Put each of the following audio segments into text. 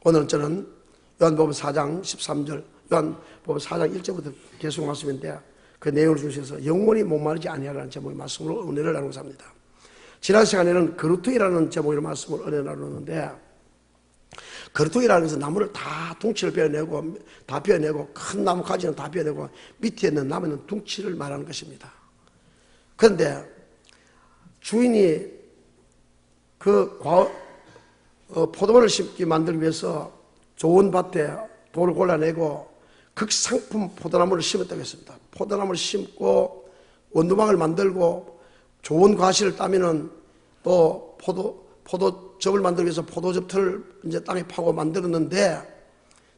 오늘은 저는 요한복음 4장 13절, 요한복음 4장 1절부터 계속 말씀인데 그 내용을 주셔서 영원히 목마르지 아니하라는 제목의 말씀으로 은혜를 나누고자 합니다. 지난 시간에는 거루통이라는 제목의 말씀을 은혜 나누는데, 거루통이라는 것은 나무를 다 둥치를 베어내고 큰 나무 가지는 다 베어내고 밑에 있는 남은 둥치를 말하는 것입니다. 그런데 주인이 그 포도원을 심기 만들기 위해서 좋은 밭에 돌을 골라내고 극상품 포도나무를 심었다고 했습니다. 포도나무를 심고 원두막을 만들고 좋은 과실을 따면은 또 포도즙을 만들기 위해서 포도즙 틀을 이제 땅에 파고 만들었는데,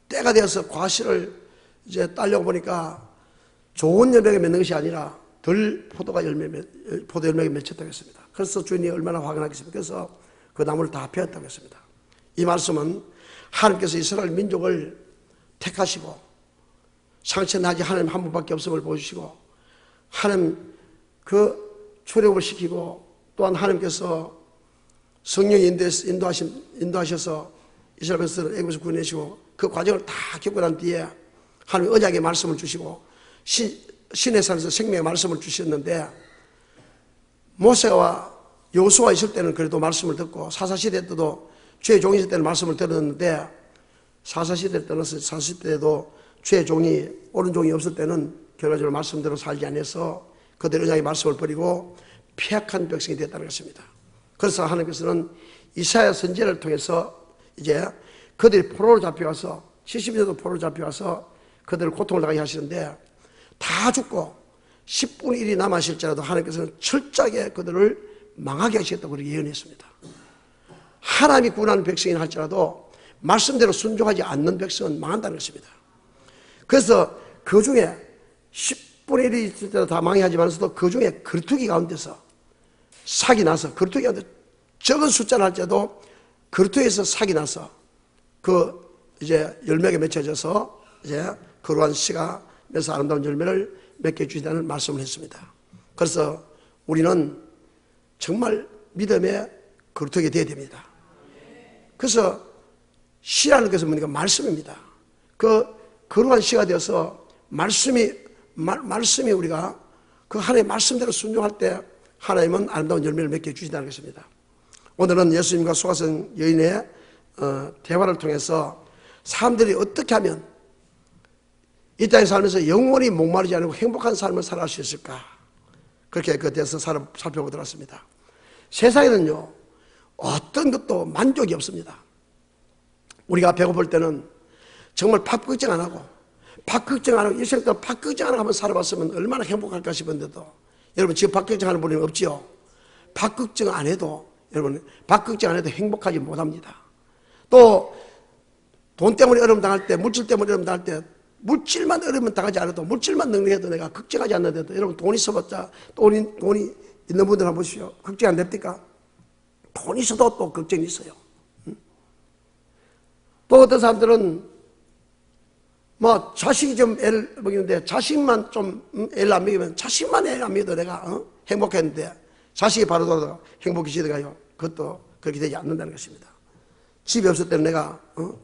때가 되어서 과실을 이제 따려고 보니까 좋은 열매가 맺는 것이 아니라 포도 열매가 맺혔다고 했습니다. 그래서 주인이 얼마나 화가 나겠습니까? 그래서 그 나무를 다 베었다고 했습니다. 이 말씀은 하나님께서 이스라엘 민족을 택하시고 상처나지 하나님 한 분밖에 없음을 보여주시고, 하나님 그 출애굽을 시키고, 또한 하나님께서 성령이 인도하셔서 이스라엘 백성을 애굽에서 구원하시고 그 과정을 다 겪고 난 뒤에 하나님 언약의 말씀을 주시고 신의 산에서 생명의 말씀을 주셨는데, 모세와 여호수아 있을 때는 그래도 말씀을 듣고 사사시대 때도 주의 종이 있을 때는 말씀을 들었는데, 사사시대를 떠나서 사사시대에도 주의 종이 옳은 종이 없을 때는 결과적으로 말씀대로 살지 않아서 그들의 언약의 말씀을 버리고 폐악한 백성이 됐다는 것입니다. 그래서 하나님께서는 이사야 선지자를 통해서 이제 그들이 포로로 잡혀와서 70년도 포로로 잡혀와서 그들을 고통을 당하게 하시는데, 다 죽고 10분의 1이 남아실지라도 하나님께서는 철저하게 그들을 망하게 하시겠다고 그렇게 예언했습니다. 하나님이 구원하는 백성이라 할지라도 말씀대로 순종하지 않는 백성은 망한다는 것입니다. 그래서 그 중에 10분의 1이 있을 때도 다 망하지만서도 그 중에 거루투기 가운데서 삭이 나서, 거루투기 가운데 적은 숫자를 할지라도 거루투기에서 삭이 나서 그 이제 열매가 맺혀져서 이제 거룩한 씨가 맺어서 아름다운 열매를 맺게 해주시다는 말씀을 했습니다. 그래서 우리는 정말 믿음의 거루투기가 되어야 됩니다. 그래서 씨라는 것은 뭐니까 말씀입니다. 그 거룩한 씨가 되어서 말씀이 우리가 그 하나님의 말씀대로 순종할 때 하나님은 아름다운 열매를 맺게 해주신다는 것입니다. 오늘은 예수님과 수가성 여인의 대화를 통해서 사람들이 어떻게 하면 이 땅에 살면서 영원히 목마르지 않고 행복한 삶을 살아갈 수 있을까, 그렇게 그에 대해서 살펴보도록 하겠습니다. 세상에는요 어떤 것도 만족이 없습니다. 우리가 배고플 때는 정말 밥 걱정 안 하고 일생 동안 밥 걱정 안 하고 한번 살아봤으면 얼마나 행복할까 싶은데도, 여러분 지금 밥 걱정하는 분이 없지요? 밥 걱정 안 해도, 여러분 밥 걱정 안 해도 행복하지 못합니다. 또 돈 때문에 어려움 당할 때, 물질 때문에 어려움 당할 때, 물질만 어려움 당하지 않아도, 물질만 능력해도 내가 걱정하지 않는데도, 여러분 돈이 있어봤자, 돈이 있는 분들 한번 보십시오. 걱정 안 됩니까? 돈이 있어도 또 걱정이 있어요. 또 어떤 사람들은 뭐 자식이 좀 애를 먹이는데 자식만 좀 애를 안 먹이면, 자식만 애를 안 먹여도 내가 행복했는데 자식이 바로 돌아서 행복해지더가요. 그것도 그렇게 되지 않는다는 것입니다. 집이 없을 때는 내가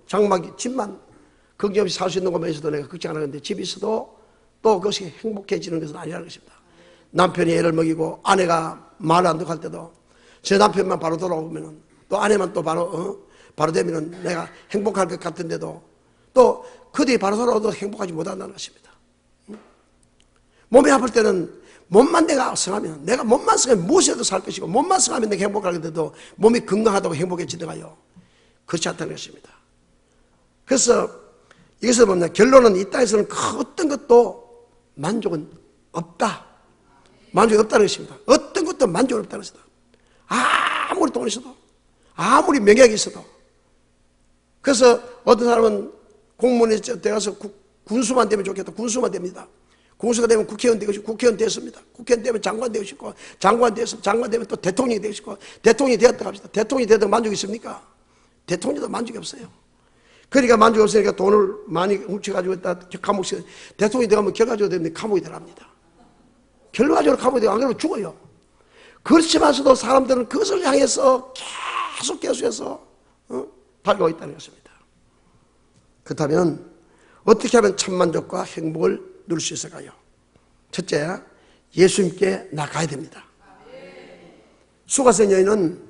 장막이 집만 걱정 없이 살 수 있는 것만 있어도 내가 걱정 안 하는데, 집이 있어도 또 그것이 행복해지는 것은 아니라는 것입니다. 남편이 애를 먹이고 아내가 말을 안 듣고 할 때도 제 남편만 바로 돌아오면은, 또 아내만 또 바로 되면은 내가 행복할 것 같은데도 또 그들이 바로 돌아오도 행복하지 못한다는 것입니다. 몸이 아플 때는 몸만 내가 성하면, 내가 몸만 성하면 무엇이라도 살 것이고, 몸만 성하면 내가 행복하겠는데도 몸이 건강하다고 행복해지더가요. 그렇지 않다는 것입니다. 그래서 이것을 보면 결론은 이 땅에서는 그 어떤 것도 만족은 없다. 만족이 없다는 것입니다. 어떤 것도 만족이 없다는 것이다. 아무리 돈이 있어도, 아무리 명예가 있어도. 그래서 어떤 사람은 공무원에 들어가서 군수만 되면 좋겠다. 군수만 됩니다. 군수가 되면 국회의원 되고 싶고, 국회의원 됐습니다. 국회의원 되면 장관 되고 싶고, 장관 되면 또 대통령이 되고 싶고, 대통령이 되었다 합시다. 대통령이 되었다고 만족이 있습니까? 대통령도 만족이 없어요. 그러니까 만족이 없으니까 돈을 많이 훔쳐가지고 있다 감옥에, 대통령이 되면 결과적으로 되면 감옥에 들어갑니다. 결과적으로 감옥에 들어가면 안 그러면 죽어요. 그렇지만서도 사람들은 그것을 향해서 계속해서 달려오고 있다는 것입니다. 그렇다면 어떻게 하면 참만족과 행복을 누릴 수 있을까요? 첫째, 예수님께 나가야 됩니다. 수가성 여인은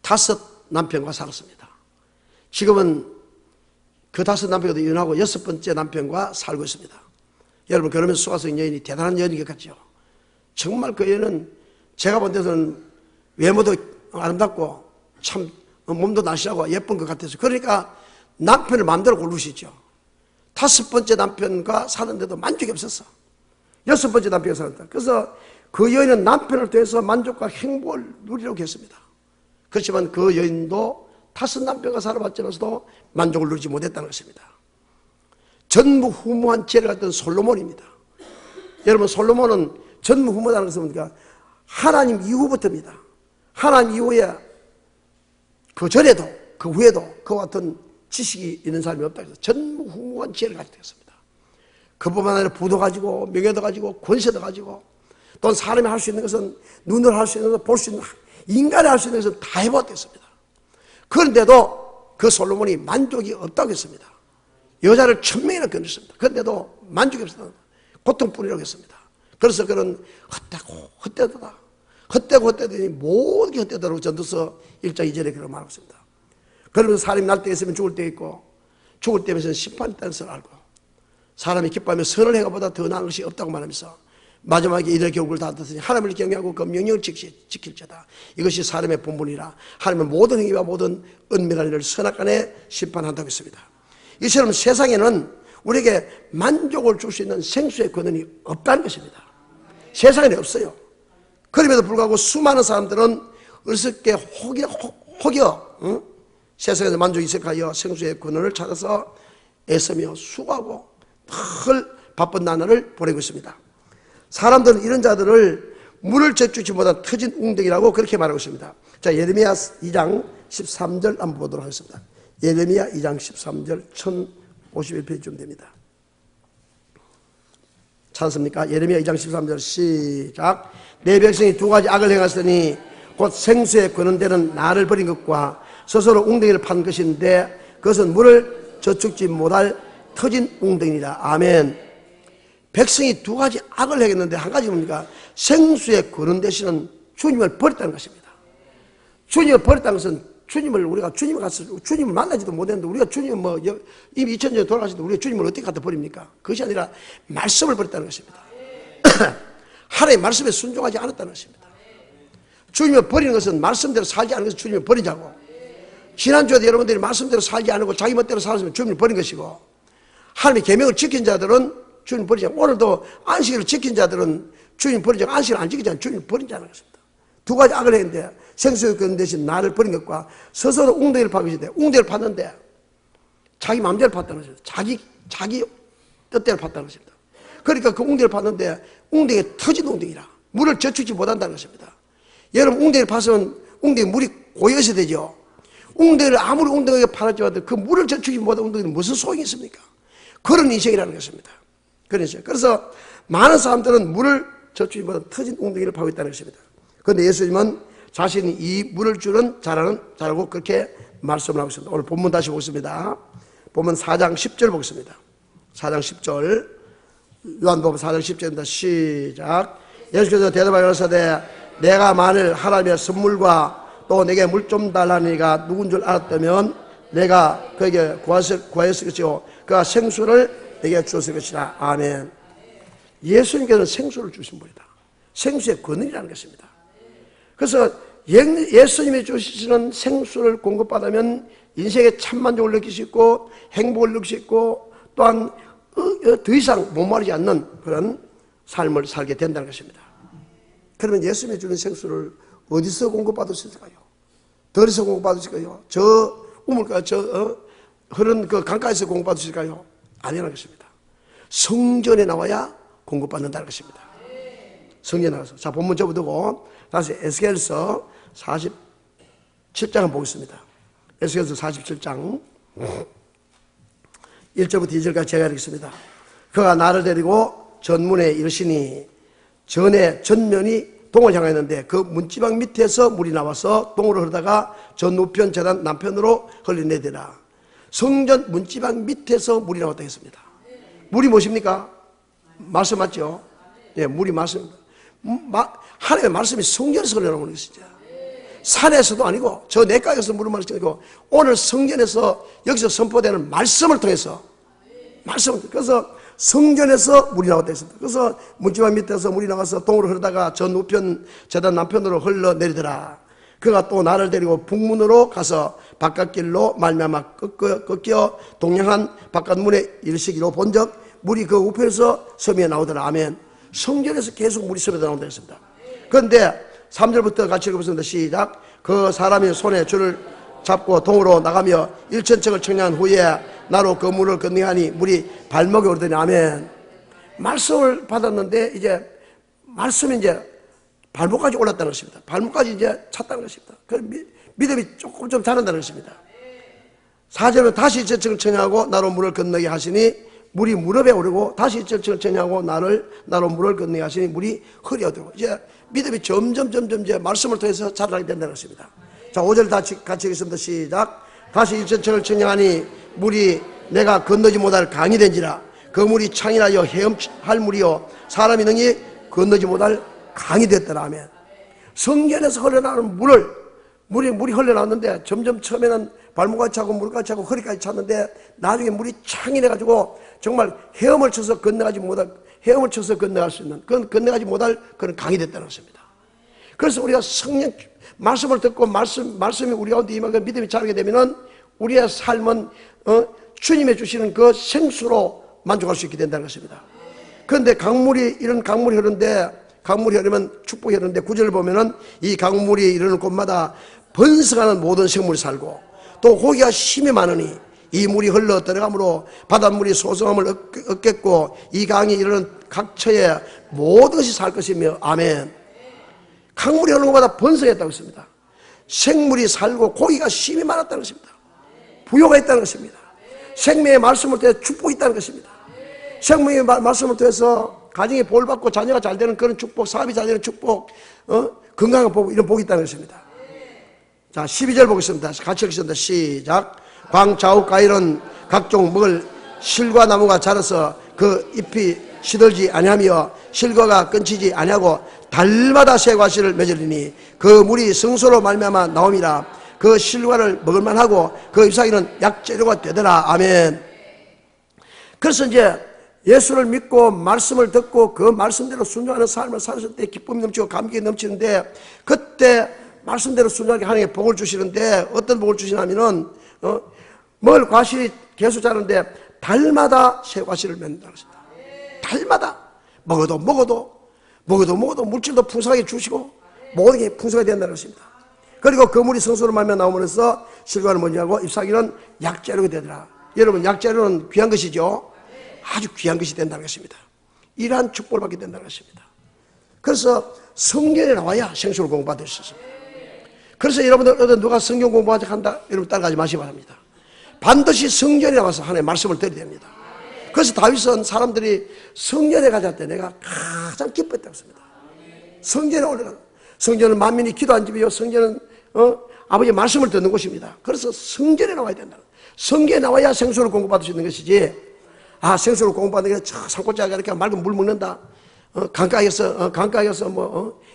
5 남편과 살았습니다. 지금은 그 5 남편과도 이혼하고 6번째 남편과 살고 있습니다. 여러분, 그러면 수가성 여인이 대단한 여인인 것 같죠? 정말 그 여인은 제가 본 데서는 외모도 아름답고 참 몸도 날씬하고 예쁜 것 같아서, 그러니까 남편을 마음대로 고르시죠. 5번째 남편과 사는데도 만족이 없었어. 6번째 남편과 살았다. 그래서 그 여인은 남편을 통해서 만족과 행복을 누리려고 했습니다. 그렇지만 그 여인도 5 남편과 살아봤지만서도 만족을 누리지 못했다는 것입니다. 전무후무한 지혜를 갖던 솔로몬입니다. 여러분, 솔로몬은 전무후무하다는 것은 뭡니까? 하나님 이후부터입니다. 하나님 이후에 그 전에도 그 후에도 그와 같은 지식이 있는 사람이 없다 해서 전무후무한 지혜를 가지고 있습니다. 그뿐만 아니라 부도 가지고 명예도 가지고 권세도 가지고 또는 사람이 할 수 있는 것은 눈으로 할 수 있는 것은 볼 수 있는 인간이 할 수 있는 것은 다 해봤겠습니다. 그런데도 그 솔로몬이 만족이 없다고 했습니다. 여자를 1000명이나 견뎠습니다. 그런데도 만족이 없었다. 고통뿐이라고 했습니다. 그래서 그는 헛되다. 헛되고 헛되더니 모든 게 헛되다라고 전도서 1장 2절에 그렇게 말하고 있습니다. 그러면서 사람이 날 때 있으면 죽을 때 있고 죽을 때면서 심판이 있다는 것을 알고 사람이 기뻐하며 선을 행하보다 더 나은 것이 없다고 말하면서 마지막에 이를 교훈을 다 듣으니 하나님을 경외하고 그 명령을 지킬지다. 이것이 사람의 본분이라 하나님은 모든 행위와 모든 은밀한 일을 선악간에 심판한다고 했습니다. 이처럼 세상에는 우리에게 만족을 줄 수 있는 생수의 권한이 없다는 것입니다. 세상에는 없어요. 그럼에도 불구하고 수많은 사람들은 어리석게 혹여 세상에서 만족이 있을까요? 생수의 권한을 찾아서 애쓰며 수고하고 늘 바쁜 나날을 보내고 있습니다. 사람들은 이런 자들을 물을 저축지 못한 터진 웅덩이라고 그렇게 말하고 있습니다. 자, 예레미야 2장 13절 한번 보도록 하겠습니다. 예레미야 2장 13절 1051페이지쯤 됩니다. 찾았습니까? 예레미야 2장 13절 시작. 내 백성이 2가지 악을 행하였으니 곧 생수에 거는데는 나를 버린 것과 스스로 웅덩이를 판 것인데 그것은 물을 저축지 못할 터진 웅덩이니라. 아멘. 백성이 2가지 악을 행했는데 한 가지 뭡니까? 생수에 거는 대신은 주님을 버렸다는 것입니다. 주님을 버렸다는 것은 우리가 주님을 만나지도 못했는데 우리가 주님 이미 2000년 돌아가시는데 우리가 주님을 어떻게 갖다 버립니까? 그것이 아니라 말씀을 버렸다는 것입니다. 하나님의 말씀에 순종하지 않았다는 것입니다. 주님을 버리는 것은 말씀대로 살지 않은 것을 주님을 버리자고. 지난주에도 여러분들이 말씀대로 살지 않고 자기 멋대로 살았으면 주님을 버린 것이고, 하나님의 계명을 지킨 자들은 주님 버리지 않고, 오늘도 안식일을 지킨 자들은 주님 버리지 않고 안식일을 안 지키지 않고 주님 버리지 않은 것입니다. 2가지 악을 했는데 생수의 권 대신 나를 버린 것과 스스로 웅덩이를 판 것인데, 웅덩이를 팠는데 자기 마음대로 팠다는 것입니다. 자기 뜻대로 팠다는 것입니다. 그러니까 그 웅덩이를 팠는데 웅덩이가 터진 웅덩이라 물을 저축지 못한다는 것입니다. 여러분, 웅덩이를 팠으면 웅덩이 물이 고여서 되죠. 웅덩이를 아무리 웅덩이에 팔았지만 그 물을 저축지 못한 웅덩이는 무슨 소용이 있습니까? 그런 인생이라는 것입니다. 그래서 많은 사람들은 물을 저축지 못한 터진 웅덩이를 파고 있다는 것입니다. 그런데 예수님은 자신이 이 물을 주는 자라고 그렇게 말씀을 하고 있습니다. 오늘 본문 다시 보겠습니다. 본문 4장 10절 보겠습니다. 4장 10절, 요한복음 4장 10절입니다. 시작. 예수께서 대답하여 가라사대 내가 만일 하나님의 선물과 또 내게 물 좀 달라는 이가 누군 줄 알았다면 내가 그에게 구하였을 것이요 그가 생수를 내게 주었을 것이라. 아멘. 예수님께서는 생수를 주신 분이다. 생수의 권능이라는 것입니다. 그래서 예수님이 주시는 생수를 공급받으면 인생의 참만족을 느낄 수 있고 행복을 느낄 수 있고 또한 더 이상 목마르지 않는 그런 삶을 살게 된다는 것입니다. 그러면 예수님이 주는 생수를 어디서 공급받을 수 있을까요? 덜에서 공급받을 수 있을까요? 저 우물가 흐른 그 강가에서 공급받을 수 있을까요? 아니라는 것입니다. 성전에 나와야 공급받는다는 것입니다. 성전에 나와서. 자, 본문 접어두고 다시 에스겔서 47장을 보겠습니다. 에스겔서 47장 1절부터 2절까지 제가 읽겠습니다. 그가 나를 데리고 전문에 이르시니 전에 전면이 동을 향하였는데 그 문지방 밑에서 물이 나와서 동으로 흐르다가 전 우편 재단 남편으로 흘러내리라. 성전 문지방 밑에서 물이 나왔다 했습니다. 물이 무엇입니까? 말씀 맞죠? 예, 물이 말씀입니다. 하나님의 말씀이 성전에서 흘러나오는 것이죠. 산에서도 아니고 저 내가에서 물을 마시는 게 아니고 오늘 성전에서 여기서 선포되는 말씀을 통해서 그래서 성전에서 물이 나왔다 했습니다. 그래서 문지방 밑에서 물이 나와서 동으로 흐르다가 전 우편 제단 남편으로 흘러내리더라. 그가 또 나를 데리고 북문으로 가서 바깥길로 말미암아 꺾여 동양한 바깥문에 이르시기로 본적 물이 그 우편에서 섬에 나오더라. 아멘. 성전에서 계속 물이 섬에 나온다 했습니다. 그런데 3절부터 같이 읽어보겠습니다. 시작. 그 사람이 손에 줄을 잡고 동으로 나가며 1,000척을 청량한 후에 나로 그 물을 건너하니 물이 발목에 오르더니 아멘. 말씀을 받았는데 이제 말씀이 이제 발목까지 올랐다는 것입니다. 발목까지 이제 찼다는 것입니다. 그 믿음이 조금 좀 자란다는 것입니다. 4절은 다시 1,000척을 청량하고 나로 물을 건너게 하시니 물이 무릎에 오르고 다시 1,000척을 청량하고 나로 물을 건너게 하시니 물이 흐려들고 이제 믿음이 점점 이제 말씀을 통해서 자라게 된다는 것입니다. 자, 5절 같이 읽겠습니다. 시작. 다시 1,000척을 청량하니 물이 내가 건너지 못할 강이 된지라. 그 물이 창이라여 헤엄할 물이요 사람이 능히 건너지 못할 강이 됐더라. 아멘. 성전에서 흘러나오는 물이 흘러나왔는데 점점 처음에는 발목까지 차고 무릎까지 차고 허리까지 찼는데 나중에 물이 창이 돼가지고 정말 헤엄을 쳐서 건너갈 수 있는 그건 건너가지 못할 그런 강이 됐다는 것입니다. 그래서 우리가 성령 말씀을 듣고 말씀이 우리 가운데 임하고 믿음이 자라게 되면은 우리의 삶은 주님이 주시는 그 생수로 만족할 수 있게 된다는 것입니다. 그런데 이런 강물이 흐르는데 강물이 흐르면 축복이 흐르는데 9절을 보면은 이 강물이 이르는 곳마다 번성하는 모든 생물이 살고 또 고기가 심이 많으니 이 물이 흘러 들어가므로 바닷물이 소성함을 얻겠고 이 강이 이르는 각처에 모든 것이 살 것이며 아멘. 강물이 흐르는 곳마다 번성했다고 했습니다. 생물이 살고 고기가 심이 많았다는 것입니다. 부요가 있다는 것입니다. 생명의 말씀을 통해 축복이 있다는 것입니다. 생명의 말씀을 통해서 가정이 복받고 자녀가 잘 되는 그런 축복, 사업이 잘 되는 축복, 건강한 복, 이런 복이 있다는 것입니다. 자, 12절 보겠습니다. 같이 읽겠습니다. 시작. 광 좌우 가일은 각종 먹을 실과 나무가 자라서 그 잎이 시들지 아니하며 실과가 끊치지 아니하고 달마다 새 과실을 맺으리니 그 물이 성소로 말미암아 나옴이라. 그 실과를 먹을만하고 그 잎사귀는 약재료가 되더라. 아멘. 그래서 이제 예수를 믿고 말씀을 듣고 그 말씀대로 순종하는 삶을 살았을 때 기쁨이 넘치고 감격이 넘치는데 그때 말씀대로 순종하게 하나님께 복을 주시는데 어떤 복을 주시냐면은 먹을 과실이 계속 자라는데 달마다 새 과실을 맺는다는 것입니다. 달마다 먹어도 물질도 풍성하게 주시고 모든 게 풍성하게 된다는 것입니다. 그리고 그 물이 성소로 말미암아 나오면서 실과는 뭐냐고 잎사귀는 약재료가 되더라. 여러분 약재료는 귀한 것이죠. 아주 귀한 것이 된다는 것입니다. 이러한 축복을 받게 된다는 것입니다. 그래서 성경에 나와야 생수를 공부받을 수 있습니다. 그래서 여러분들 누가 성경 공부하자 한다 여러분 따라가지 마시기 바랍니다. 반드시 성전에 나와서 하나님의 말씀을 들어야 됩니다. 그래서 다윗은 사람들이 성전에 가자 때 내가 가장 기뻤다고 했습니다. 성전에 올라가. 성전은 만민이 기도한 집이요 성전은 아버지의 말씀을 듣는 곳입니다. 그래서 성전에 나와야 된다. 성전에 나와야 생수를 공급받을 수 있는 것이지 생수를 공급받는 게 산골짜기가 이렇게 맑은 물 먹는다. 강가에서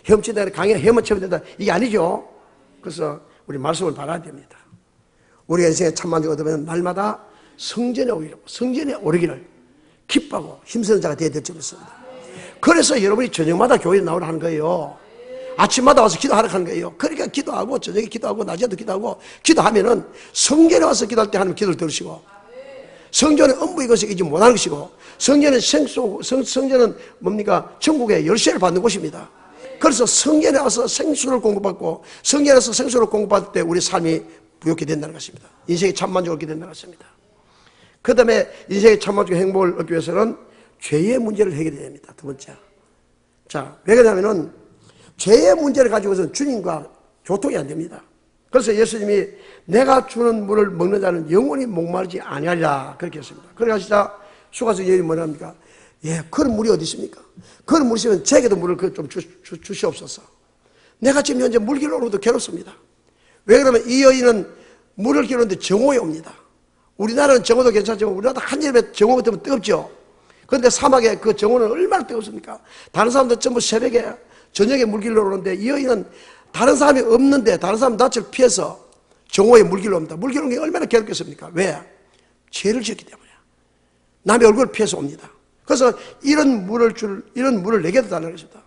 헤엄치다 강에 헤엄쳐야 된다. 이게 아니죠. 그래서 우리 말씀을 받아야 됩니다. 우리가 인생에 참만족을 얻으면 날마다 성전에 오르기를 기뻐하고 힘쓰는 자가 되어야 될 줄 믿습니다. 그래서 여러분이 저녁마다 교회에 나오라 하는 거예요. 아침마다 와서 기도하라 하는 거예요. 그러니까 기도하고 저녁에 기도하고 낮에도 기도하고 기도하면은 성전에 와서 기도할 때 하나님 기도를 들으시고 성전의 업무 이것을 이지 못하는 것이고 성전은 성전은 뭡니까? 천국의 열쇠를 받는 곳입니다. 그래서 성전에 와서 생수를 공급받고 성전에서 생수를 공급받을 때 우리 삶이 부욕게 된다는 것입니다. 인생의 참만족을 얻게 된다는 것입니다. 그 다음에 인생의 참만족의 행복을 얻기 위해서는 죄의 문제를 해결해야 됩니다. 두 번째. 자, 왜 그러냐면은 죄의 문제를 가지고서는 주님과 교통이 안 됩니다. 그래서 예수님이 내가 주는 물을 먹는 자는 영원히 목마르지 아니하리라 그렇게 했습니다. 그래서 수가서 예언이 뭐랍니까? 예, 그런 물이 어디 있습니까? 그런 물이 있으면 제게도 물을 좀 주시옵소서. 내가 지금 현재 물길로 오는것도 괴롭습니다. 왜 그러면 이 여인은 물을 기르는데 정오에 옵니다. 우리나라는 정오도 괜찮지만 우리나라 한여름에 정오 같으면 뜨겁죠. 그런데 사막에 그 정오는 얼마나 뜨겁습니까? 다른 사람들 전부 새벽에 저녁에 물길로 오는데 이 여인은 다른 사람이 없는데 다른 사람 낯을 피해서 정오에 물길로 옵니다. 물길로 오는 게 얼마나 괴롭겠습니까? 왜? 죄를 지었기 때문에. 남의 얼굴을 피해서 옵니다. 그래서 이런 물을 내게도 달라고 했습니다.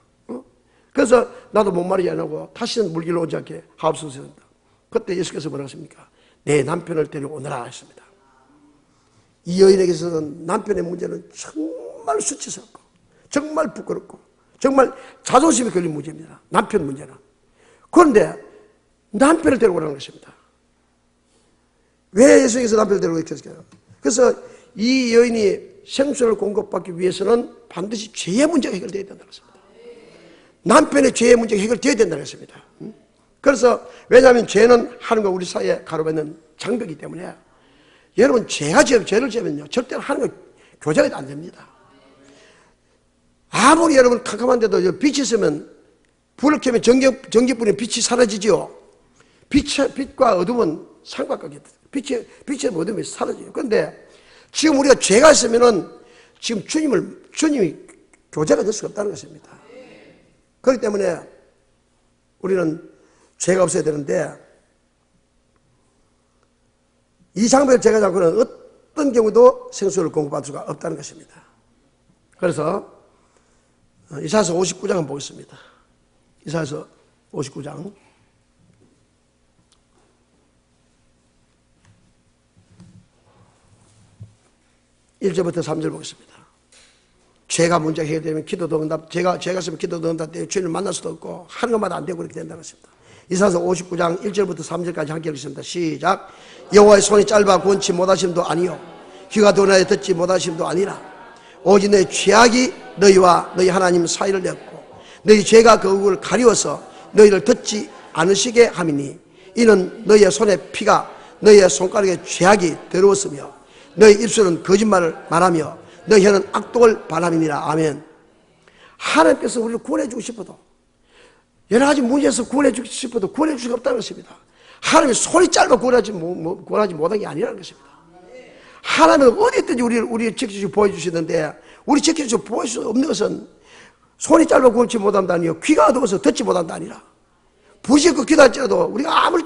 그래서 나도 목마르지 않고 다시는 물길로 오지 않게 하옵소서. 그때 예수께서 뭐라고 하십니까? 내 남편을 데려오너라 했습니다. 이 여인에게서는 남편의 문제는 정말 수치스럽고 정말 부끄럽고 정말 자존심이 걸린 문제입니다. 남편 문제는. 그런데 남편을 데려오라는 것입니다. 왜 예수님께서 남편을 데려오겠어요? 그래서 이 여인이 생수를 공급받기 위해서는 반드시 죄의 문제가 해결되어야 된다는 것입니다. 남편의 죄의 문제가 해결되어야 된다는 것입니다. 그래서 왜냐하면 죄는 하나님과 우리 사이에 가로막는 장벽이기 때문에 여러분 죄를 지으면요 절대로 하나님과 교제가 안 됩니다. 아무리 여러분 캄캄한데도 빛이 있으면 불을 켜면 전기불이 빛이 사라지죠. 빛과 어둠은 삼각관계다. 빛의 어둠이 사라져요. 그런데 지금 우리가 죄가 있으면은 지금 주님이 교제가 될 수가 없다는 것입니다. 그렇기 때문에 우리는 죄가 없어야 되는데 이 장벽을 제가 잡고는 어떤 경우도 생수를 공급받을 수가 없다는 것입니다. 그래서 이사야서 59장 한번 보겠습니다. 이사야서 59장 1절부터 3절 보겠습니다. 죄가 문제가 해결되면 기도도 응답, 죄가 있으면 기도도 응답되고 주님을 만날 수도 없고 하는 것마다 안 되고 그렇게 된다는 것입니다. 이사야서 59장 1절부터 3절까지 함께 읽겠습니다. 시작. 여호와의 손이 짧아 구원치 못하심도 아니요 귀가 둔하여 듣지 못하심도 아니라 오직 너희 죄악이 너희와 너희 하나님 사이를 냈고 너희 죄가 그 얼굴을 가리워서 너희를 듣지 않으시게 함이니 이는 너희의 손의 피가 너희의 손가락의 죄악이 더러웠으며 너희 입술은 거짓말을 말하며 너희 혀는 악독을 바람이니라. 아멘. 하나님께서 우리를 구원해주고 싶어도 여러 가지 문제에서 구원해주고 싶어도 구원해줄 수가 없다는 것입니다. 하나님이 손이 짧아 구원하지 못한 게 아니라는 것입니다. 하나님은 어디 있든지 우리를 지켜주시고 보여주시는데 우리 지켜주시고 보여줄 수 없는 것은 손이 짧아 구원치 못한다 아니요 귀가 어두워서 듣지 못한다 아니라 부실고 기도할지라도 우리가 아무리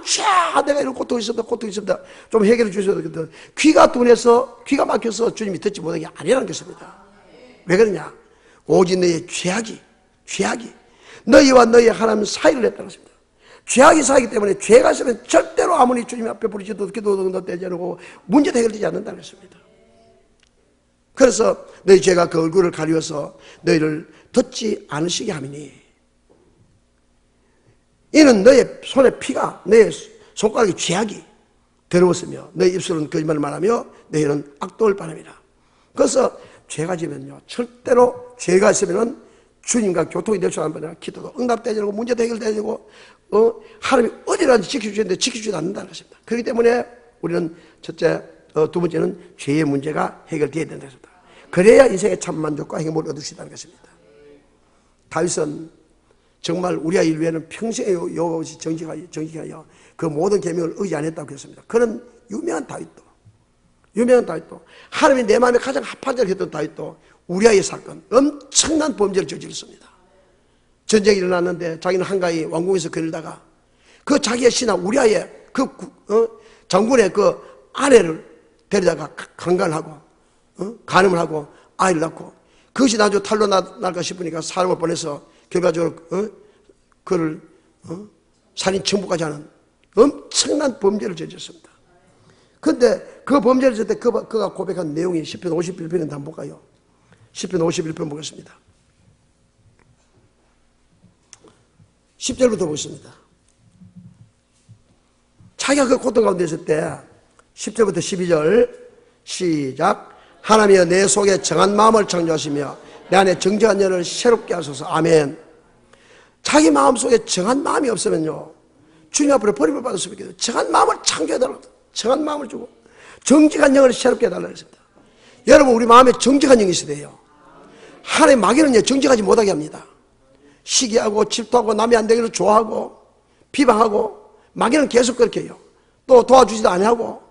내가 이런 고통이 있습니다 좀 해결해 주셔야 되거든. 귀가 둔해서 귀가 막혀서 주님이 듣지 못한 게 아니라는 것입니다. 왜 그러냐? 오직 너희의 죄악이 너희와 너희의 하나님 사이를 냈다는 것입니다. 죄악이 사이기 때문에 죄가 있으면 절대로 아무리 주님 앞에 부르짖어도 기도도 응답되지 않고 문제도 해결되지 않는다는 것입니다. 그래서 너희 죄가 그 얼굴을 가리워서 너희를 듣지 않으시게 함이니 이는 너의 손의 피가 너의 손가락의 죄악이 더러웠으며 너의 입술은 거짓말을 말하며 너희는 악독을 바람이라. 그래서 죄가 지면요 절대로 죄가 있으면은 주님과 교통이 될 줄 아는 기도도 응답되지 않고 문제도 해결되지 않고 하나님이 어디라든지 지켜주시는데 지켜주지 않는다는 것입니다. 그렇기 때문에 우리는 첫째, 두 번째는 죄의 문제가 해결되어야 된다는 것입니다. 그래야 인생의 참 만족과 행복을 얻을 수 있다는 것입니다. 다윗은 정말 우리와 인류에는 평생에 여호와시 정직하여 그 모든 계명을 의지 안 했다고 했습니다. 그런 유명한 다윗도 하나님이 내 마음에 가장 합한 자를 했던 다윗도 우리아의 사건 엄청난 범죄를 저질렀습니다. 전쟁이 일어났는데 자기는 한가히 왕궁에서 거닐다가 그 자기의 신하 우리아의 그 장군의 그 아내를 데리다가 강간하고 간음을 하고 아이를 낳고 그것이 나중에 탈로 날까 싶으니까 사람을 보내서 결과적으로 그를 살인 청부까지 하는 엄청난 범죄를 저질렀습니다. 그런데 그 범죄를 저질 때 그가 고백한 내용이 10편 51편인데 한번 볼까요? 10편 51편 보겠습니다. 10절부터 보겠습니다. 자기가 그 고통 가운데 있을 때 10절부터 12절 시작. 하나님이여 내 속에 정한 마음을 창조하시며 내 안에 정직한 영을 새롭게 하소서. 아멘. 자기 마음속에 정한 마음이 없으면요 주님 앞으로 버림을 받을 수 있겠어요. 정한 마음을 창조해달라고 정한 마음을 주고 정직한 영을 새롭게 해달라고 했습니다. 여러분 우리 마음에 정직한 영이 있어야 돼요. 하나님 마귀는요 정직하지 못하게 합니다. 시기하고 질투하고 남이 안 되기를 좋아하고 비방하고 마귀는 계속 그렇게 해요. 또 도와주지도 아니하고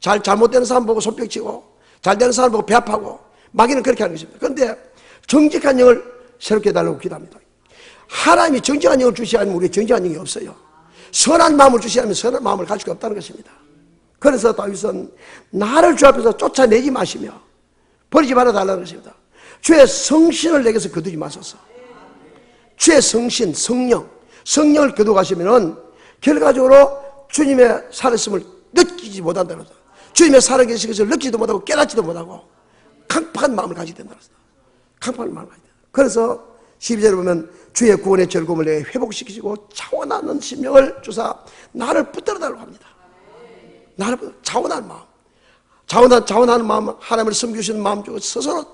잘못되는 사람 보고 손뼉치고 잘 되는 사람 보고 배합하고 마귀는 그렇게 하는 것입니다. 그런데 정직한 영을 새롭게 해달라고 기도합니다. 하나님이 정직한 영을 주시지 않으면 우리의 정직한 영이 없어요. 선한 마음을 주시지 않으면 선한 마음을 가질 수가 없다는 것입니다. 그래서 다윗은 나를 주 앞에서 쫓아내지 마시며 버리지 말아달라는 것입니다. 주의 성신을 내게서 거두지 마소서. 주의 성신, 성령을 거두가시면은 결과적으로 주님의 살았음을 느끼지 못한다는 것입니다. 주님의 살아계신 것을 느끼지도 못하고 깨닫지도 못하고 강팍한 마음을 가지게 된다는 것입니다. 강팍한 마음을 가지게 된다. 그래서 12절에 보면 주의 구원의 즐거움을 내게 회복시키시고 자원하는 심령을 주사 나를 붙들어달라고 합니다. 나를 자원하는 마음, 자원하는 마음, 하나님을 섬기시는 마음 주고 스스로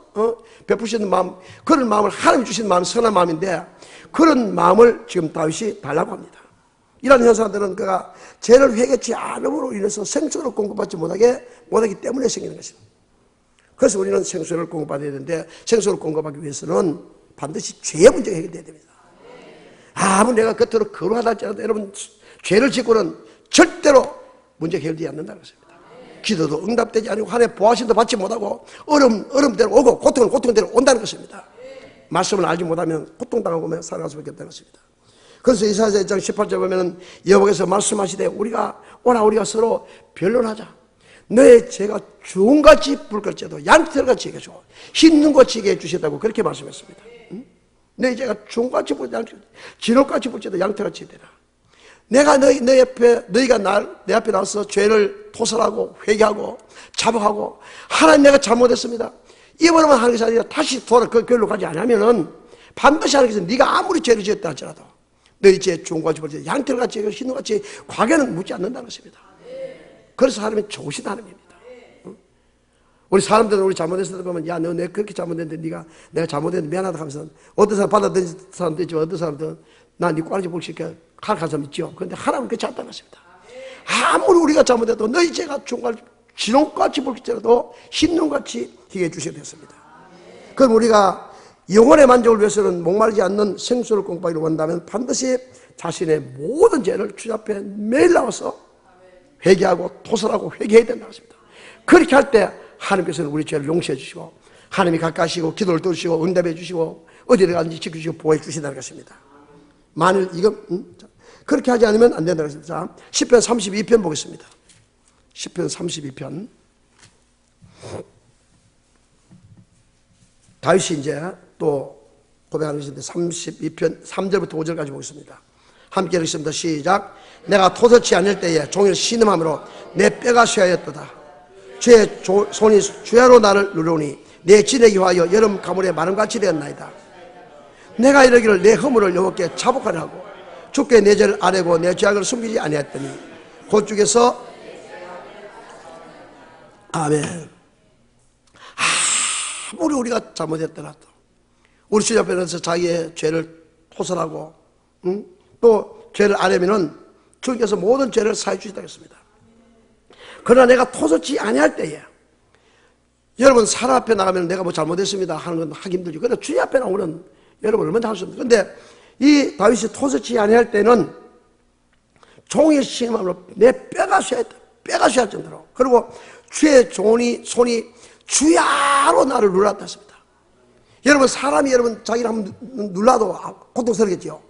베푸시는 마음, 그런 마음을 하나님이 주시는 마음은 선한 마음인데 그런 마음을 지금 다윗이 달라고 합니다. 이런 현상들은 그가 죄를 회개치 않음으로 인해서 생수를 공급받지 못하기 때문에 생기는 것입니다. 그래서 우리는 생수를 공급받아야 되는데 생수를 공급하기 위해서는 반드시 죄의 문제가 해결돼야 됩니다. 아무 내가 겉으로 거룩하다 할지라도 여러분 죄를 짓고는 절대로 문제가 해결되지 않는다는 것입니다. 기도도 응답되지 않고 하나님의 보호하심도 받지 못하고 얼음대로 오고 고통은 고통대로 온다는 것입니다. 말씀을 알지 못하면 고통당하고 살아갈 수밖에 없다는 것입니다. 그래서 이사야 1장 18절 보면은 여호와께서 말씀하시되 우리가 서로 변론하자. 너의 죄가 주홍같이 붉을지라도 양털같이 해주고 흰 눈같이 해주셨다고 그렇게 말씀했습니다. 너의 죄가 주홍같이 붉을지라도 진홍같이 붉을지라도 양털같이 되라. 내가 너희가 내 앞에 나와서 죄를 토설하고 회개하고 자복하고 하나님 내가 잘못했습니다. 이번에만 하는 것이 아니라 다시 그 길로 가지 않으면은 반드시 하는 것은 네가 아무리 죄를 지었다 할지라도 너희 죄 주홍같이 붉을지라도 양털같이 흰눈같이 과거는 묻지 않는다는 것입니다. 그래서 하나님은 좋으신 하나님입니다. 우리 사람들은 우리 잘못했을 때 보면 야, 너 내가 그렇게 잘못했는데 내가 잘못했는데 미안하다 하면서 어떤 사람 받아들인 사람도 있지만 어떤 사람들은 나 네 꼬라지 보기 싫게 칼 사람 있죠. 그런데 하나님은 그렇지 않다는 것입니다. 아무리 우리가 잘못해도 너희 죄가 진홍같이 붉을지라도 흰눈같이 희게 해주셔야 됐습니다. 그럼 우리가 영혼의 만족을 위해서는 목마르지 않는 생수를 공부하기를 원한다면 반드시 자신의 모든 죄를 주 앞에 매일 나와서 회개하고 토설하고 회개해야 된다고 했습니다. 그렇게 할 때 하나님께서는 우리 죄를 용서해 주시고 하나님이 가까이시고 기도를 들으시고 응답해 주시고 어디를 가든지 지켜주시고 보호해 주신다는 것입니다. 만일 그렇게 하지 않으면 안 된다는 것입니다. 자, 시편 32편 보겠습니다. 시편 32편. 다윗이 이제 또 고백하는 것인데 32편 3절부터 5절까지 보겠습니다. 함께 읽습니다. 시작. 내가 토설치 않을 때에 종일 신음함으로 내 뼈가 쇠하였도다. 주의 손이 주야로 나를 누르니 내 진액이 화하여 여름 가물에 마름같이 되었나이다. 내가 이러기를 내 허물을 여호와께 자복하려 하고 주께 내 죄를 아뢰고 내 죄악을 숨기지 아니하였더니 곧 주께서 아멘. 아무리 우리가 잘못했더라도 우리 주님 앞에서 자기의 죄를 토설하고 또 죄를 아뢰면은 주님께서 모든 죄를 사해 주시다고 했습니다. 그러나 내가 토설치 아니할 때에 여러분 사람 앞에 나가면 내가 뭐 잘못했습니다 하는 건 하기 힘들죠. 그러나 주님 앞에 나오면 여러분 얼마나 할 수 없습니다. 그런데 이 다윗이 토설치 아니할 때는 종의 신음으로 내 뼈가 쇠할 정도로 그리고 주의 손이 주야로 나를 눌렀다 했습니다. 여러분 사람이 자기를 한번 눌러도 고통스럽겠죠.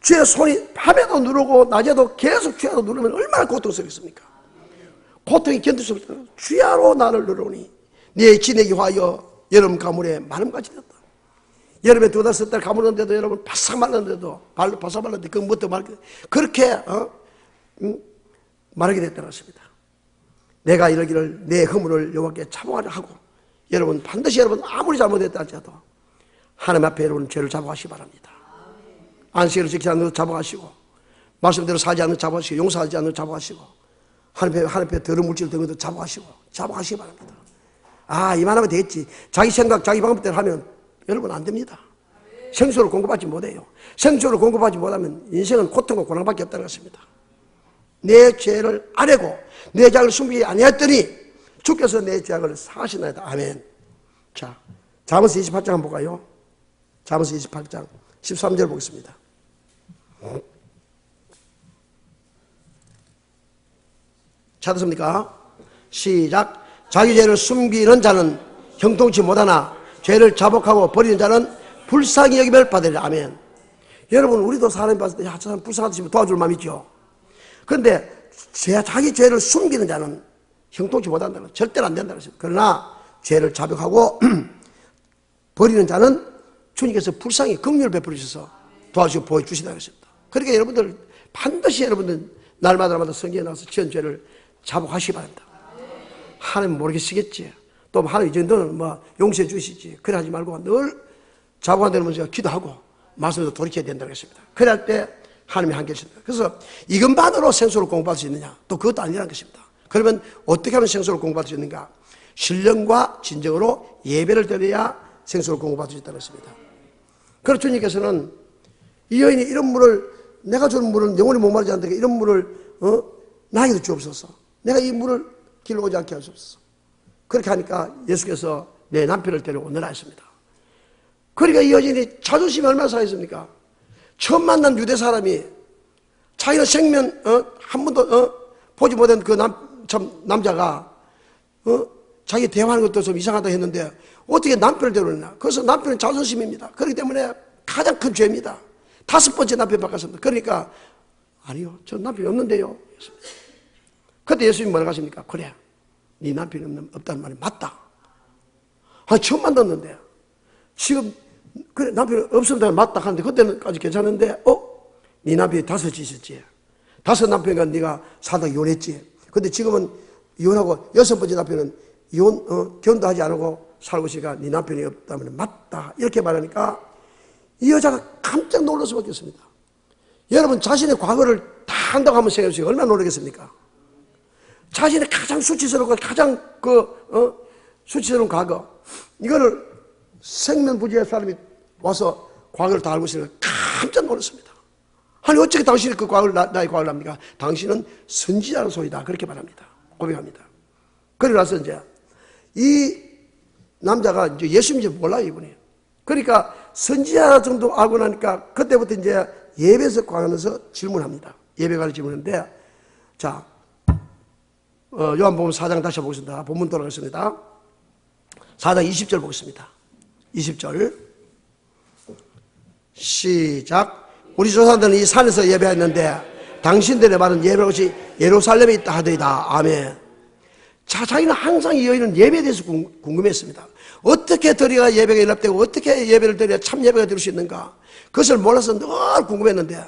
주의 손이 밤에도 누르고 낮에도 계속 주야로 누르면 얼마나 고통스럽겠습니까? 고통이 견딜 수 없다. 주야로 나를 누르니 네 진액이 화하여 여름 가물에 마름같이 됐다. 여름에 2-3달 가물었는데도 여러분 바싹 말랐는데도 바싹 말랐는데 그 무엇도 말게 그렇게 마르게 됐다는 것입니다. 내가 이러기를 내 허물을 여호와께 자복하려 하고 여러분 반드시 여러분 아무리 잘못했다 할지라도 하나님 앞에 여러분 죄를 자복하시기 바랍니다. 안식일을 지키지 않는 것 자복하시고 말씀대로 살지 않는 것 자복하시고 용서하지 않는 것 자복하시고 하나님 앞에 더러운 물질 든 것도 자복하시기 바랍니다. 이만하면 되겠지. 자기 생각 자기 방법대로 하면 여러분 안 됩니다. 생수를 공급하지 못해요. 생수를 공급하지 못하면 인생은 고통과 고난밖에 없다는 것입니다. 내 죄를 아뢰고 내 죄악을 숨기지 아니했더니 주께서 내 죄악을 사하시나이다. 아멘. 자, 잠언서 28장 한번 볼까요? 잠언서 28장 13절 보겠습니다. 찾았습니까? 시작. 자기 죄를 숨기는 자는 형통치 못하나 죄를 자복하고 버리는 자는 불쌍히 여김을 받으리라. 아멘. 여러분, 우리도 사람이 봤을 때, 야, 저 사람 불쌍하다 싶으면 도와줄 마음 있죠. 그런데 자기 죄를 숨기는 자는 형통치 못한다는, 절대로 안 된다는 것입니다. 그러나 죄를 자복하고 버리는 자는 주님께서 불쌍히 긍휼을 베풀어 주셔서 도와주시고 보여주신다는 것입니다. 그러니까 여러분들 반드시 여러분들 날마다 성경에 나와서 지은 죄를 자복하시기 바랍니다. 하나님 모르겠시겠지. 또 하나님 이 정도는 뭐 용서해 주시지. 그래 하지 말고 늘 자복한다는 문제가 기도하고 말씀에서 돌이켜야 된다는 것입니다. 그래 할 때 하나님이 함께 하신다. 그래서 이것만으로 생수를 공부할 수 있느냐? 또 그것도 아니라는 것입니다. 그러면 어떻게 하면 생수를 공부할 수 있는가? 신령과 진정으로 예배를 드려야 생수를 공부할 수 있다는 것입니다. 그래서 주님께서는 이 여인이 이런 물을, 내가 주는 물은 영원히 목마르지 않다. 이런 물을 나에게도 주옵소서. 내가 이 물을 길러 오지 않게 하옵소서. 그렇게 하니까 예수께서 내 남편을 데려오느라 했습니다. 그러니까 이 여인이 자존심이 얼마나 상했습니까? 처음 만난 유대 사람이 자기는 생면 한 번도 보지 못한 그 남자가 자기 대화하는 것도 좀 이상하다 했는데 어떻게 남편을 데려오느냐. 그래서 남편은 자존심입니다. 그렇기 때문에 가장 큰 죄입니다. 5번째 남편 바꿨습니다. 그러니까 아니요, 저 남편이 없는데요. 그때 예수님이 뭐라고 하십니까? 그래, 네 남편이 없다는 말이 맞다. 처음 만났는데 지금 그래 남편이 없으면 맞다 하는데 그때는까지 괜찮은데 네 남편이 5이 있었지. 5 남편과 네가 살다가 이혼했지. 근데 지금은 이혼하고 6번째 남편은 결혼도 하지 않고 살고 있으니까 네 남편이 없다면 맞다. 이렇게 말하니까 이 여자가 깜짝 놀랄 수밖에 없습니다. 여러분, 자신의 과거를 다 한다고 한번 생각해 보세요. 얼마나 놀라겠습니까? 자신의 가장 수치스럽고 가장 수치스러운 과거, 이거를 생면부지의 사람이 와서 과거를 다 알고 있으니까 깜짝 놀랐습니다. 아니 어떻게 당신이 그 과거를 나의 과거를 합니까? 당신은 선지자라는 소리다. 그렇게 말합니다. 고백합니다. 그러고 나서 이제 이 남자가 이제 예수님인지 몰라요, 이분이. 그러니까 선지자 정도 알고 나니까 그때부터 이제 예배에서 관해서 질문합니다. 예배 관련 질문인데, 자, 요한복음 4장 다시 보겠습니다. 본문 돌아가겠습니다. 4장 20절 보겠습니다. 20절 시작. 우리 조상들은 이 산에서 예배했는데 당신들의 말은 예배할 곳이 예루살렘에 있다 하더이다. 아멘. 자, 자기는 항상 이 여인은 예배에 대해서 궁금했습니다. 어떻게 드려야 예배가 연합되고 어떻게 예배를 드려야 참 예배가 드릴 수 있는가? 그것을 몰라서 늘 궁금했는데,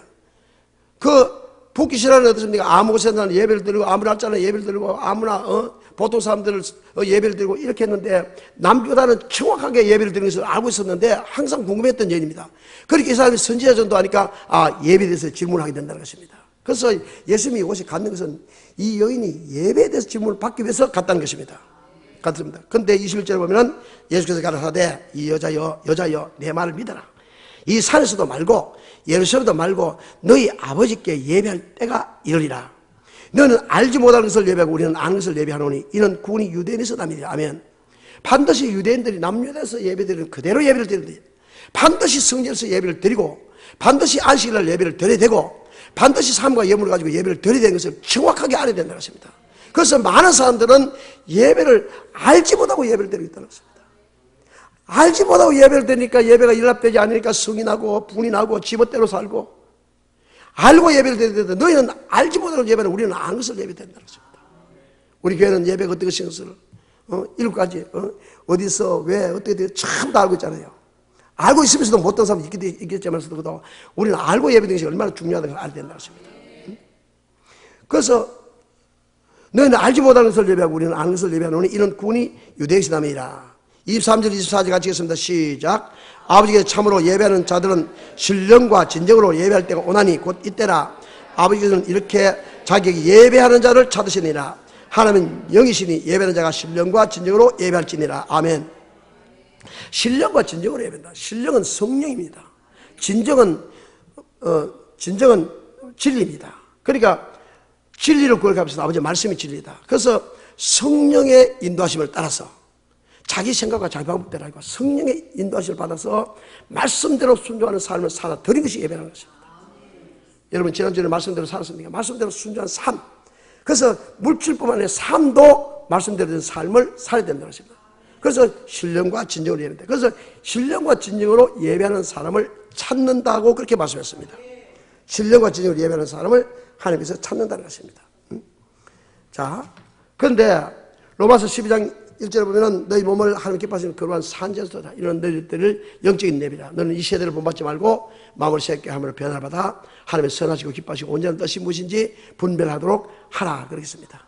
복기 신화는 어떻습니까? 아무 곳에나 예배를 드리고 아무 날짜나 예배를 드리고 아무나 보통 사람들을 예배를 드리고 이렇게 했는데 남보다는 정확하게 예배를 드리는 것을 알고 있었는데 항상 궁금했던 여인입니다. 그렇게 이 사람이 선지자 정도 하니까 예배에 대해서 질문하게 된다는 것입니다. 그래서 예수님이 이곳에 갔는 것은 이 여인이 예배에 대해서 질문을 받기 위해서 갔다는 것입니다. 같습니다. 근데 21절에 보면은 예수께서 가라사대 이 여자여 내 말을 믿어라. 이 산에서도 말고 예루살렘도 말고 너희 아버지께 예배할 때가 이르리라. 너는 알지 못하는 것을 예배하고 우리는 아는 것을 예배하노니 이는 구원이 유대인에서 남이라. 아멘. 반드시 유대인들이 남유다에서 예배드리는 그대로 예배를 드려야 돼요. 반드시 성전에서 예배를 드리고 반드시 안식일날 예배를 드려야 되고 반드시 삶과 예물을 가지고 예배를 드려야 되는 것을 정확하게 알아야 된다는 것입니다. 그래서 많은 사람들은 예배를 알지 못하고 예배를 드리고 있다는 것입니다. 알지 못하고 예배를 드리니까 예배가 연합되지 않으니까 성이 나고 분이 나고 지멋대로 살고, 알고 예배를 드려야 되는데 너희는 알지 못하고 예배는 우리는 아는 것을 예배 된다는 것입니다. 우리 교회는 예배가 어떻게 하시는 것을 7가지 어디서 왜 어떻게 되어 참 다 알고 있잖아요. 알고 있으면서도 못된 사람이 있겠지만서도 우리는 알고 예배되는 것이 얼마나 중요하다는 걸 알아야 된다는 것입니다. 그래서 너희는 알지 못하는 것을 예배하고 우리는 아는 것을 예배하노니 이는 구원이 유대인에서 남이라. 23절 24절 같이 읽겠습니다. 시작. 아버지께 참으로 예배하는 자들은 신령과 진정으로 예배할 때가 오나니 곧 이때라. 아버지께서는 이렇게 자기에게 예배하는 자를 찾으시니라. 하나님은 영이시니 예배하는 자가 신령과 진정으로 예배할지니라. 아멘. 신령과 진정으로 예배한다. 신령은 성령입니다. 진정은 진리입니다. 그러니까 진리를 구별하면서 아버지의 말씀이 진리다. 그래서 성령의 인도하심을 따라서 자기 생각과 자기 방법대로 하고 성령의 인도하심을 받아서 말씀대로 순종하는 삶을 살아 드린 것이 예배라는 것입니다. 여러분 지난주에 말씀대로 살았습니까? 말씀대로 순종한 삶. 그래서 물질뿐만 아니라 삶도 말씀드린 삶을 살아야 된다는 것입니다. 그래서 신령과 진정으로 예배한다. 그래서 신령과 진정으로 예배하는 사람을 찾는다고 그렇게 말씀했습니다. 신령과 진정으로 예배하는 사람을 하나님께서 찾는다는 것입니다. 자, 그런데 로마서 12장 1절에 보면은 너희 몸을 하나님 기뻐하시는 거룩한 산제소다. 이런 너희들을 영적인 예배라. 너는 이 세대를 본받지 말고 마음을 새롭게 함으로 변화를 받아 하나님의 선하시고 기뻐하시고 온전한 뜻이 무엇인지 분별하도록 하라 그러겠습니다.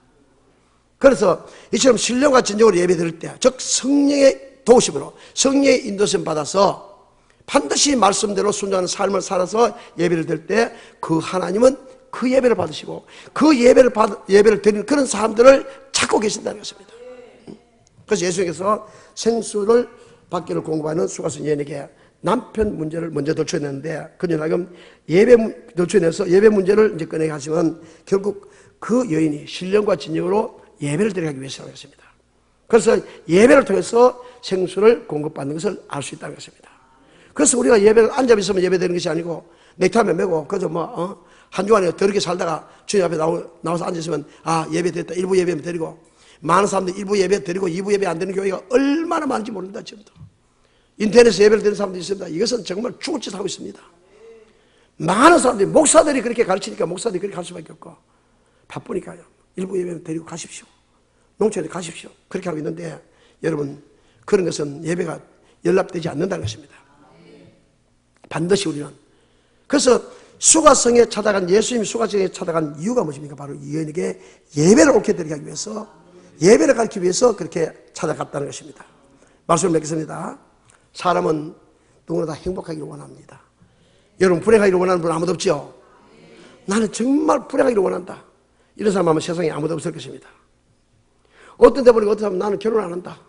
그래서 이처럼 신령과 진정으로 예배 드릴 때, 즉 성령의 도우심으로 성령의 인도심 받아서 반드시 말씀대로 순종하는 삶을 살아서 예배를 드릴 때 그 하나님은 그 예배를 받으시고 그 예배를 드리는 그런 사람들을 찾고 계신다는 것입니다. 그래서 예수님께서 생수를 받기를 공부하는 수가성 여인에게 남편 문제를 먼저 덜쳐냈는데 그녀는 예배 덜쳐내서 예배 문제를 이제 꺼내게 하시면 결국 그 여인이 신령과 진정으로 예배를 드리기 위해서라는 것입니다. 그래서 예배를 통해서 생수를 공급받는 것을 알 수 있다는 것입니다. 그래서 우리가 예배를 앉아 있으면 예배드리는 것이 아니고 넥타이만 매고 그저 한 주간에 더럽게 살다가 주님 앞에 나와서 앉아 있으면 예배 드렸다. 일부 예배면 드리고 많은 사람들이 일부 예배 드리고 2부 예배 안 되는 교회가 얼마나 많은지 모릅니다. 지금도 인터넷에서 예배를 드리는 사람도 있습니다. 이것은 정말 죽을 짓 하고 있습니다. 많은 사람들이 목사들이 그렇게 가르치니까 목사들이 그렇게 할 수밖에 없고 바쁘니까요. 일부 예배 드리고 가십시오. 농촌에 가십시오. 그렇게 하고 있는데 여러분 그런 것은 예배가 연락되지 않는다는 것입니다. 반드시 우리는 그래서 수가성에 찾아간 예수님이 수가성에 찾아간 이유가 무엇입니까? 바로 이 여인에게 예배를 옳게 드리기 하기 위해서 예배를 가르치기 위해서 그렇게 찾아갔다는 것입니다. 말씀을 맺겠습니다. 사람은 누구나 다 행복하기를 원합니다. 여러분 불행하기를 원하는 분 아무도 없죠? 나는 정말 불행하기를 원한다. 이런 사람 아마 세상에 아무도 없을 것입니다. 어떤 데 보니까 어떤 사람은 나는 결혼 안 한다.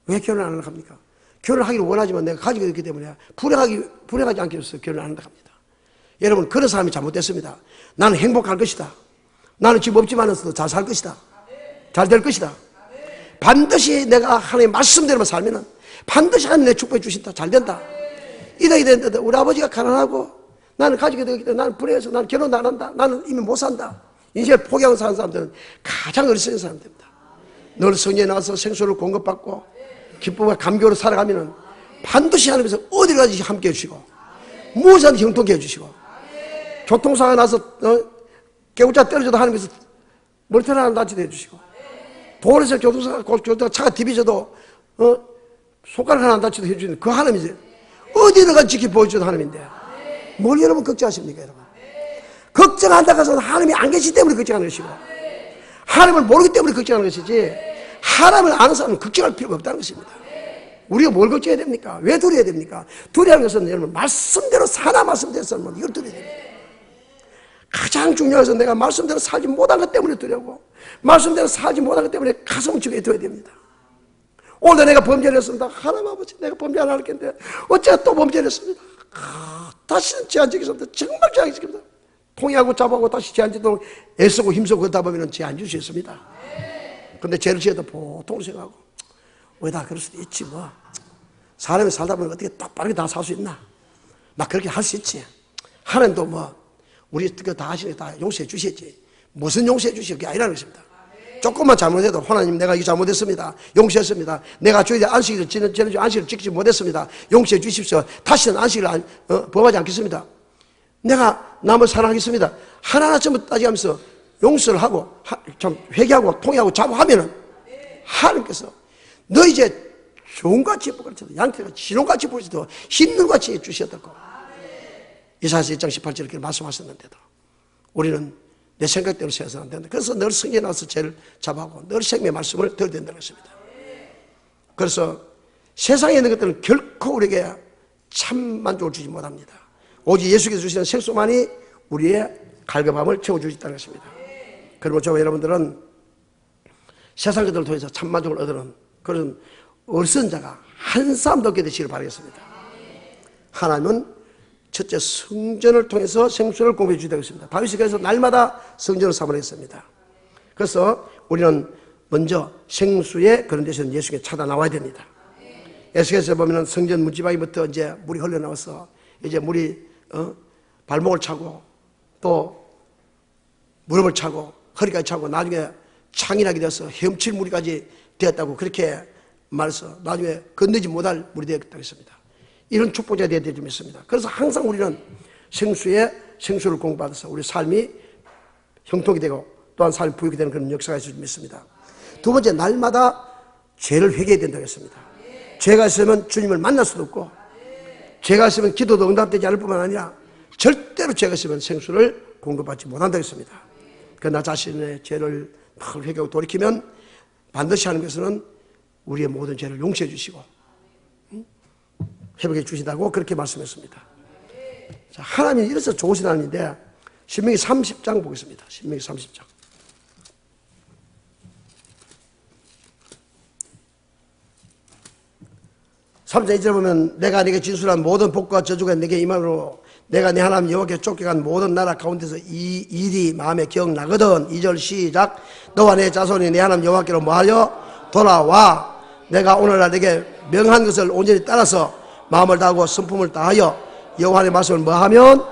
왜 결혼 안 하려고 합니까? 결혼하기를 원하지만 내가 가지고 있기 때문에 불행하지 않기 위해서 결혼 안 한다고 합니다. 여러분 그런 사람이 잘못됐습니다. 나는 행복할 것이다. 나는 집 없지만서도 잘 살 것이다. 잘 될 것이다. 반드시 내가 하나님의 말씀대로만 살면은 반드시 하나님 내 축복해 주신다. 잘 된다. 이러게 되는데 우리 아버지가 가난하고 나는 가지게 되기 때문에 나는 불행해서 나는 결혼 안 한다. 나는 이미 못 산다. 인생을 포기하고 사는 사람들은 가장 어리석은 사람들입니다. 늘 성령에 나와서 생수를 공급받고 기쁨과 감격으로 살아가면은 반드시 하나님께서 어디를 가든지 함께 해주시고 무엇이든 형통케 해주시고 교통사고가 나서 개구자 떨어져도 하나님께서 머리털 하나 다치게 해주시고 도로에서 교통사고가 차가 디비져도 손가락 하나 안 다치도 해주시는 그 하나님이세요. 어디를 가든지 지켜 보여주는 하나님인데 뭘 여러분 걱정하십니까 여러분? 걱정한다고 해서 하나님이 안 계시기 때문에 걱정하는 것이고 하나님을 모르기 때문에 걱정하는 것이지 하나님을 아는 사람은 걱정할 필요가 없다는 것입니다. 우리가 뭘 걱정해야 됩니까? 왜 두려워야 됩니까? 두려워하는 것은 여러분 말씀대로 사나 말씀대로 살면 이걸 두려워야 됩니다. 가장 중요한 것은 내가 말씀대로 살지 못한 것 때문에 두려워. 말씀대로 살지 못한 것 때문에 가슴을 쥐게 둬야 됩니다. 오늘 내가 범죄를 했습니다. 하나님 아버지 내가 범죄 안 할 텐데 어째가 또 범죄를 했습니다. 다시는 죄 안 지겠습니다. 정말 죄 안 지겠습니다. 통해하고 잡아하고 다시 죄 안 지도록 애쓰고 힘쓰고 그러다 보면 죄 안 질 수 있습니다. 근데 죄를 지어도 보통으로 생각하고 왜다 그럴 수도 있지 뭐. 사람이 살다 보면 어떻게 딱 빠르게 다 살 수 있나. 나 그렇게 할 수 있지. 하나님도 뭐 우리 그거 다 하시니 다 용서해 주시겠지. 무슨 용서해 주시고 그게 아니라는 것입니다. 조금만 잘못해도 하나님 내가 이거 잘못했습니다. 용서했습니다. 내가 주일에 안식일을 지난주 안식일을 지키지 못했습니다. 용서해 주십시오. 다시는 안식일을 범하지 않겠습니다. 내가 남을 사랑하겠습니다. 하나하나 전부 따지면서 용서를 하고 참 회개하고 통회하고 자부하면은 하나님께서 너 이제 종같이 부르짖어 양태가 지롱같이 부르짖어 흰눈같이 해주셨다고 이사야서 1장 18절에 그렇게 말씀하셨는데도 우리는 내 생각대로 세워서는 안 된다. 그래서 늘 성경에 나와서 죄를 잡아하고 늘 생명의 말씀을 들어야 된다는 것입니다. 그래서 세상에 있는 것들은 결코 우리에게 참 만족을 주지 못합니다. 오직 예수께서 주시는 생수만이 우리의 갈급함을 채워줄 수 있다는 것입니다. 그리고 저와 여러분들은 세상 것들을 통해서 참 만족을 얻는 그런 어선자가 한 사람도 없게 되시길 바라겠습니다. 하나님은 첫째 성전을 통해서 생수를 공급해 주시다고 했습니다. 다윗이 그래서 날마다 성전을 사모했습니다. 그래서 우리는 먼저 생수의 그런 데서는 예수께 찾아 나와야 됩니다. 에스겔서 보면은 성전 문지방이부터 이제 물이 흘러나와서 이제 물이 발목을 차고 또 무릎을 차고 허리까지 차고 나중에 창인하게 되어서 헤엄칠 무리까지 되었다고 그렇게 말해서 나중에 건너지 못할 물이 되었다고 했습니다. 이런 축복자가 되어야 될 줄 믿습니다. 그래서 항상 우리는 생수를 공부받아서 우리 삶이 형통이 되고 또한 삶이 부유하게 되는 그런 역사가 있을 줄 믿습니다. 두 번째, 날마다 죄를 회개해야 된다고 했습니다. 죄가 있으면 주님을 만날 수도 없고, 죄가 있으면 기도도 응답되지 않을 뿐만 아니라 절대로 죄가 있으면 생수를 공급받지 못한다고 했습니다. 나 자신의 죄를 늘 회개하고 돌이키면 반드시 하는 것은 우리의 모든 죄를 용서해 주시고 회복해 주신다고 그렇게 말씀했습니다. 자, 하나님이 이래서 좋으신 하나님인데 신명기 30장 보겠습니다. 신명기 30장. 3장 2절 보면 내가 네게 진술한 모든 복과 저주가 네게 임하므로 내가 네 하나님 여호와께 쫓겨간 모든 나라 가운데서 이 일이 마음에 기억나거든. 2절 시작. 너와 내 자손이 네 하나님 여호와께로 뭐하여 돌아와 내가 오늘날 네게 명한 것을 온전히 따라서 마음을 다하고 성품을 다하여 여호와의 말씀을 뭐하면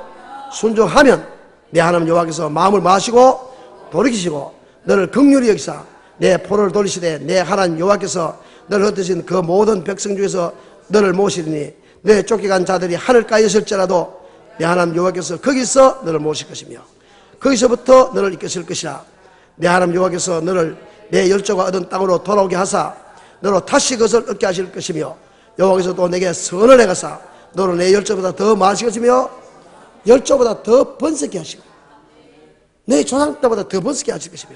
순종하면 내 하나님 여호와께서 마음을 마시고 돌이키시고 너를 긍휼히 여기사 내 포로를 돌리시되 내 하나님 여호와께서 너를 흩으신 그 모든 백성 중에서 너를 모시리니 내 쫓겨간 자들이 하늘가에 있을지라도 내 하나님 여호와께서 거기서 너를 모실 것이며 거기서부터 너를 이끄실 것이라. 내 하나님 여호와께서 너를 내 열조가 얻은 땅으로 돌아오게 하사 너로 다시 그것을 얻게 하실 것이며 여호와께서 또 내게 선을 행하사 너를 내 열조보다 더 많으실 것이며 열조보다 더 번성케 하시고 내 조상 때보다 더 번성케 하실 것이며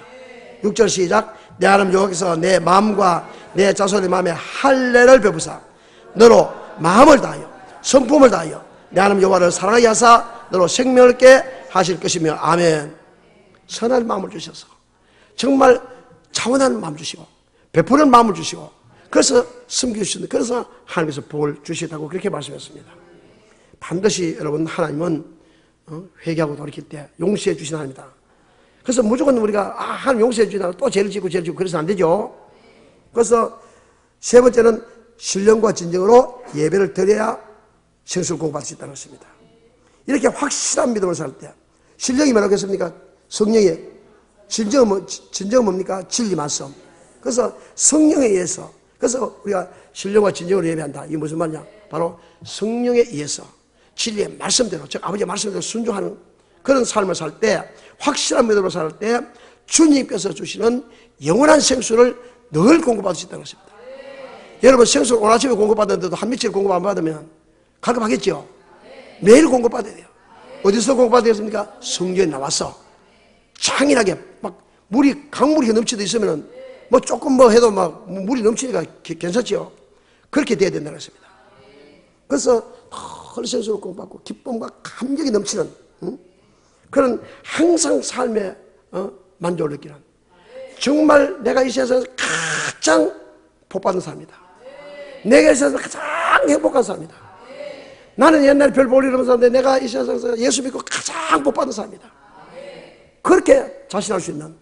6절 시작. 내 하나님 여호와께서 내 마음과 내 자손의 마음에 할례를 베푸사 너로 마음을 다하여 성품을 다하여 내 하나님 여호와를 사랑하게 하사 너로 생명을 얻게 하실 것이며 아멘. 선한 마음을 주셔서 정말 차원한 마음 주시고 베푸는 마음을 주시고 그래서 섬겨주시는 그래서 하나님께서 복을 주시다고 그렇게 말씀했습니다. 반드시 여러분 하나님은 회개하고 돌이킬 때 용서해 주시는 하나님이다. 그래서 무조건 우리가 하나님 용서해 주시다가 또 죄를 짓고 그래서는 안 되죠. 그래서 세 번째는 신령과 진정으로 예배를 드려야 생수를 공급받을 수 있다는 것입니다. 이렇게 확실한 믿음을 살 때 신령이 뭐라고 했습니까? 성령의 진정은 뭡니까? 진리 말씀. 그래서 성령에 의해서 그래서 우리가 신령과 진정으로 예배한다. 이게 무슨 말이냐? 바로 성령에 의해서 진리의 말씀대로 즉 아버지의 말씀대로 순종하는 그런 삶을 살 때 확실한 믿음으로 살 때 주님께서 주시는 영원한 생수를 늘 공급받을 수 있다는 것입니다. 여러분 생수를 오늘 아침에 공급받았는데도 한 며칠 공급 안 받으면 갈급하겠죠? 매일 공급받아야 돼요. 어디서 공급받았습니까? 성경에 나와서 창인하게 막 물이 강물이 넘치도 있으면 뭐 조금 뭐 해도 막 물이 넘치니까 괜찮죠? 그렇게 돼야 된다는 것입니다. 그래서 늘 생수를 공급받고 기쁨과 감격이 넘치는 그런 항상 삶에 만족을 느끼는 정말 내가 이 세상에서 가장 복받은 삶이다. 내가 이 세상에서 가장 행복한 삶이다. 나는 옛날에 별 볼 일 없는 사람인데 내가 이 세상에서 예수 믿고 가장 복받은 삶이다. 그렇게 자신할 수 있는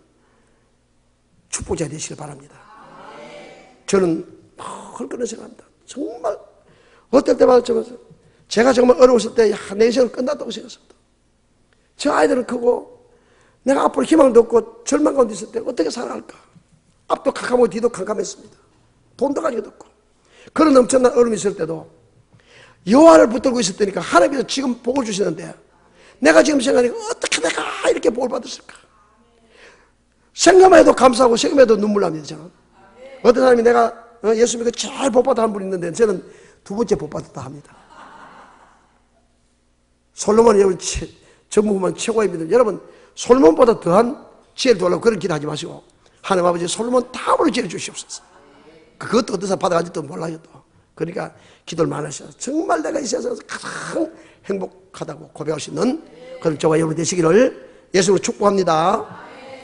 축복자 되시길 바랍니다. 저는 그런 생각합니다. 정말 어떨 때마다 제가 정말 어려웠을 때 내 인생은 끝났다고 생각했습니다. 저 아이들은 크고 내가 앞으로 희망도 없고 절망 가운데 있을 때 어떻게 살아갈까? 앞도 캄캄하고 뒤도 캄캄했습니다. 돈도 가지고 없고 그런 엄청난 어려움이 있을 때도 여호와를 붙들고 있을 때니까 하나님께서 지금 복을 주시는데 내가 지금 생각하니까 어떻게 내가 이렇게 복을 받았을까? 생각만 해도 감사하고 생각만 해도 눈물 납니다. 저는 어떤 사람이 내가 예수 믿고 제일 복받아 한 분 있는데 저는 두 번째 복받았다 합니다. 솔로몬이 여러분 전무후만 최고의 믿음. 여러분 솔로몬보다 더한 지혜를 달라고 그런 기도하지 마시고 하나님 아버지 솔로몬 다음으로 지혜를 주시옵소서. 그것도 어디서 받아가지도 몰라요 또. 그러니까 기도를 많이 하셔서 정말 내가 이 세상에서 가장 행복하다고 고백할 수 있는 그런 저와 여러분 되시기를 예수로 축복합니다.